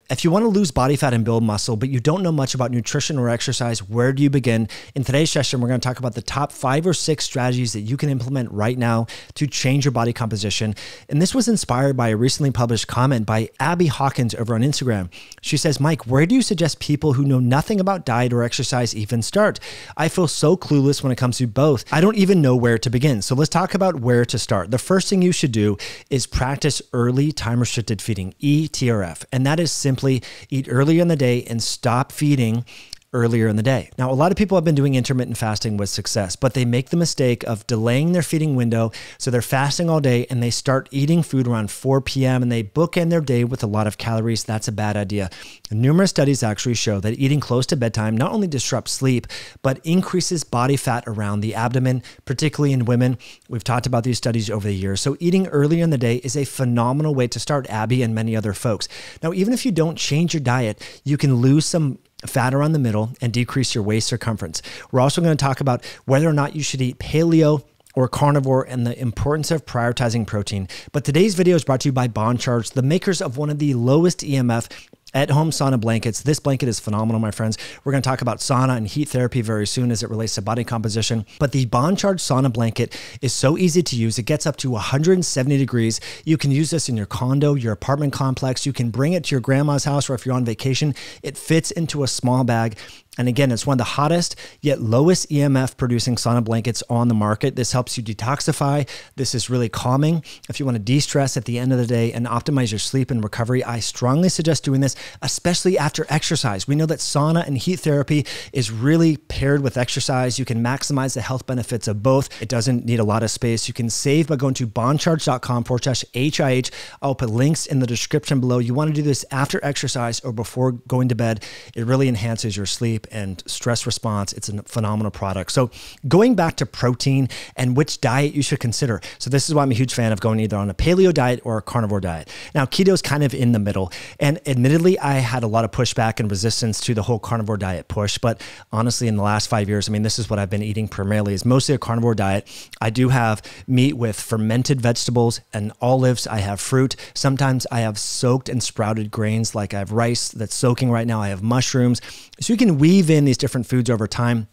If you want to lose body fat and build muscle, but you don't know much about nutrition or exercise, where do you begin? In today's session, we're going to talk about the top 5 or 6 strategies that you can implement right now to change your body composition. And this was inspired by a recently published comment by Abby Hawkins over on Instagram. She says, Mike, where do you suggest people who know nothing about diet or exercise even start? I feel so clueless when it comes to both. I don't even know where to begin. So let's talk about where to start. The first thing you should do is practice early time-restricted feeding, ETRF. And that is simply eat earlier in the day and stop feeding earlier in the day. Now, a lot of people have been doing intermittent fasting with success, but they make the mistake of delaying their feeding window. So they're fasting all day and they start eating food around 4 p.m. and they bookend their day with a lot of calories. That's a bad idea. Numerous studies actually show that eating close to bedtime not only disrupts sleep, but increases body fat around the abdomen, particularly in women. We've talked about these studies over the years. So eating earlier in the day is a phenomenal way to start, Abby and many other folks. Now, even if you don't change your diet, you can lose some fat around the middle and decrease your waist circumference. We're also going to talk about whether or not you should eat paleo or carnivore and the importance of prioritizing protein. But today's video is brought to you by Bond Charge, the makers of one of the lowest EMF at-home sauna blankets. This blanket is phenomenal, my friends. We're going to talk about sauna and heat therapy very soon as it relates to body composition. But the Bond Charge sauna blanket is so easy to use. It gets up to 170 degrees. You can use this in your condo, your apartment complex. You can bring it to your grandma's house, or if you're on vacation, it fits into a small bag. And again, it's one of the hottest yet lowest EMF producing sauna blankets on the market. This helps you detoxify. This is really calming. If you want to de-stress at the end of the day and optimize your sleep and recovery, I strongly suggest doing this, especially after exercise. We know that sauna and heat therapy is really paired with exercise. You can maximize the health benefits of both. It doesn't need a lot of space. You can save by going to bondcharge.com/HIH. I'll put links in the description below. You want to do this after exercise or before going to bed. It really enhances your sleep and stress response. It's a phenomenal product. So going back to protein and which diet you should consider. So this is why I'm a huge fan of going either on a paleo diet or a carnivore diet. Now, keto is kind of in the middle. And admittedly, I had a lot of pushback and resistance to the whole carnivore diet push. But honestly, in the last 5 years, I mean, this is what I've been eating primarily, is mostly a carnivore diet. I do have meat with fermented vegetables and olives. I have fruit. Sometimes I have soaked and sprouted grains, like I have rice that's soaking right now. I have mushrooms. So you can weave in these different foods over time.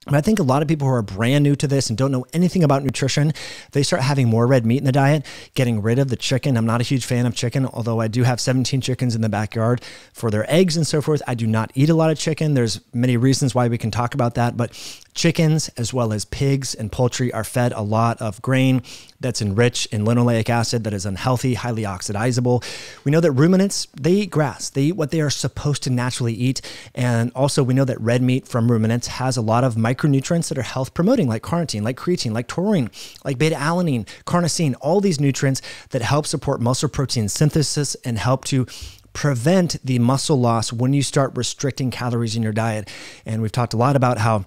And I think a lot of people who are brand new to this and don't know anything about nutrition, they start having more red meat in the diet, getting rid of the chicken. I'm not a huge fan of chicken, although I do have 17 chickens in the backyard for their eggs and so forth. I do not eat a lot of chicken. There's many reasons why we can talk about that, but chickens as well as pigs and poultry are fed a lot of grain that's enriched in linoleic acid that is unhealthy, highly oxidizable. We know that ruminants, they eat grass. They eat what they are supposed to naturally eat. And also we know that red meat from ruminants has a lot of micronutrients that are health promoting, like carnitine, like creatine, like taurine, like beta-alanine, carnosine, all these nutrients that help support muscle protein synthesis and help to prevent the muscle loss when you start restricting calories in your diet. And we've talked a lot about how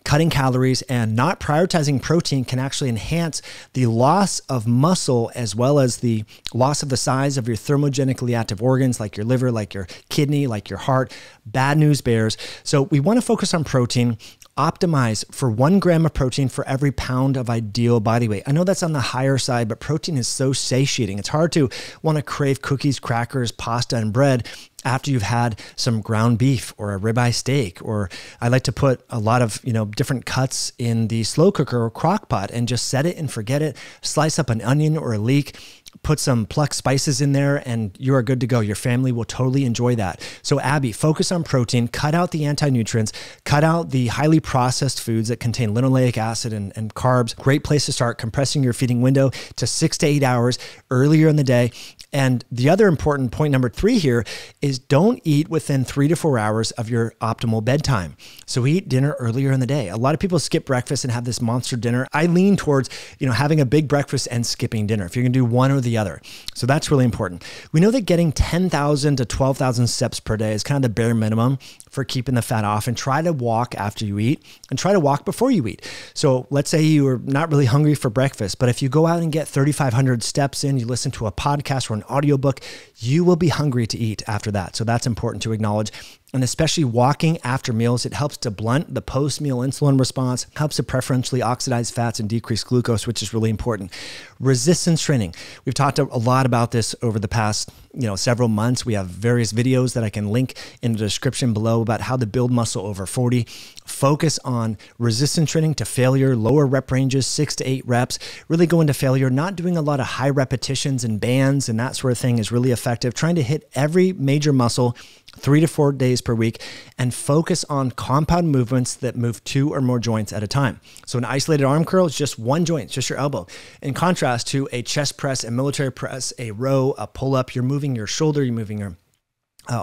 cutting calories and not prioritizing protein can actually enhance the loss of muscle as well as the loss of the size of your thermogenically active organs like your liver, like your kidney, like your heart. Bad news bears. So we want to focus on protein. Optimize for 1 gram of protein for every pound of ideal body weight. I know that's on the higher side, but protein is so satiating. It's hard to want to crave cookies, crackers, pasta, and bread after you've had some ground beef or a ribeye steak. Or I like to put a lot of, different cuts in the slow cooker or crock pot and just set it and forget it. Slice up an onion or a leek, put some plucked spices in there, and you are good to go. Your family will totally enjoy that. So Abby, focus on protein, cut out the anti-nutrients, cut out the highly processed foods that contain linoleic acid and carbs. Great place to start, compressing your feeding window to 6 to 8 hours earlier in the day. And the other important point, number 3 here, is don't eat within 3 to 4 hours of your optimal bedtime. So eat dinner earlier in the day. A lot of people skip breakfast and have this monster dinner. I lean towards, having a big breakfast and skipping dinner if you're gonna do one or the other. So that's really important. We know that getting 10,000 to 12,000 steps per day is kind of the bare minimum for keeping the fat off, and try to walk after you eat and try to walk before you eat. So let's say you are not really hungry for breakfast, but if you go out and get 3,500 steps in, you listen to a podcast or an audiobook, you will be hungry to eat after that. So that's important to acknowledge. and especially walking after meals. It helps to blunt the post-meal insulin response, helps to preferentially oxidize fats and decrease glucose, which is really important. Resistance training. We've talked a lot about this over the past several months. We have various videos that I can link in the description below about how to build muscle over 40. Focus on resistance training to failure, lower rep ranges, 6 to 8 reps, really go into failure. Not doing a lot of high repetitions and bands and that sort of thing is really effective. Trying to hit every major muscle 3 to 4 days per week, and focus on compound movements that move 2 or more joints at a time. So an isolated arm curl is just one joint, just your elbow. In contrast to a chest press, a military press, a row, a pull-up, you're moving your shoulder, you're moving your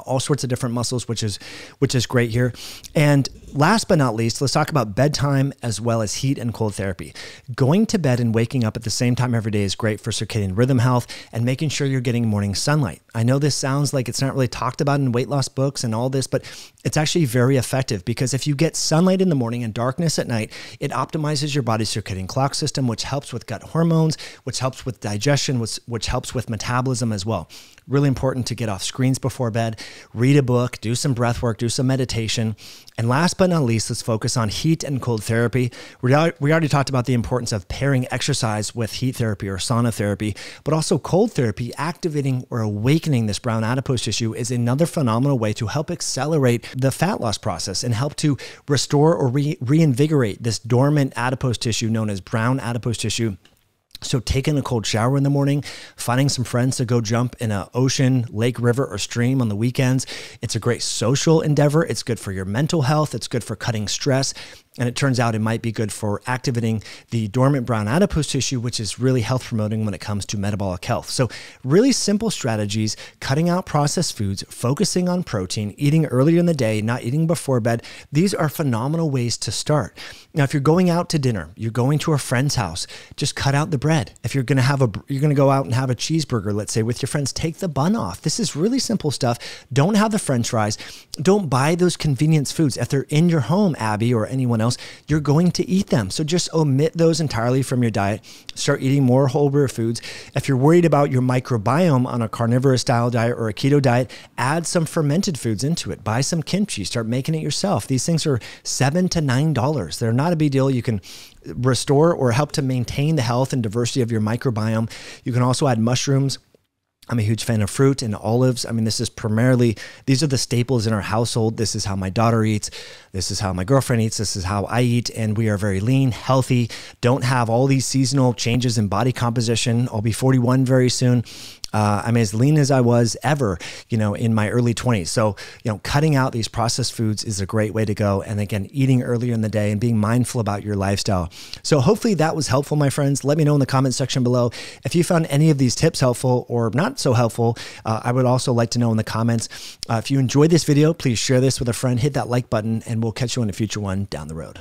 all sorts of different muscles, which is great here. And last but not least, let's talk about bedtime as well as heat and cold therapy. Going to bed and waking up at the same time every day is great for circadian rhythm health and making sure you're getting morning sunlight. I know this sounds like it's not really talked about in weight loss books and all this, but it's actually very effective, because if you get sunlight in the morning and darkness at night, it optimizes your body's circadian clock system, which helps with gut hormones, which helps with digestion, which helps with metabolism as well. Really important to get off screens before bed, read a book, do some breath work, do some meditation. And last but not least, let's focus on heat and cold therapy. We already talked about the importance of pairing exercise with heat therapy or sauna therapy, but also cold therapy, activating or awakening this brown adipose tissue, is another phenomenal way to help accelerate the fat loss process and help to restore or reinvigorate this dormant adipose tissue known as brown adipose tissue. So taking a cold shower in the morning, finding some friends to go jump in an ocean, lake, river, or stream on the weekends. It's a great social endeavor. It's good for your mental health. It's good for cutting stress. And it turns out it might be good for activating the dormant brown adipose tissue, which is really health promoting when it comes to metabolic health. So really simple strategies: cutting out processed foods, focusing on protein, eating earlier in the day, not eating before bed. These are phenomenal ways to start. Now, if you're going out to dinner, you're going to a friend's house, just cut out the bread. If you're going to go out and have a cheeseburger, let's say, with your friends, take the bun off. This is really simple stuff. Don't have the French fries. Don't buy those convenience foods. If they're in your home, Abby, or anyone else, you're going to eat them. So just omit those entirely from your diet. Start eating more whole real foods. If you're worried about your microbiome on a carnivorous style diet or a keto diet, add some fermented foods into it. Buy some kimchi, start making it yourself. These things are $7 to $9. They're not a big deal. You can restore or help to maintain the health and diversity of your microbiome. You can also add mushrooms. I'm a huge fan of fruit and olives. I mean, these are the staples in our household. This is how my daughter eats. This is how my girlfriend eats. This is how I eat. And we are very lean, healthy, don't have all these seasonal changes in body composition. I'll be 41 very soon. I'm as lean as I was ever, in my early 20s. So, cutting out these processed foods is a great way to go. And again, eating earlier in the day and being mindful about your lifestyle. So hopefully that was helpful, my friends. Let me know in the comment section below if you found any of these tips helpful or not so helpful. I would also like to know in the comments. If you enjoyed this video, please share this with a friend, hit that like button, and we'll catch you on a future one down the road.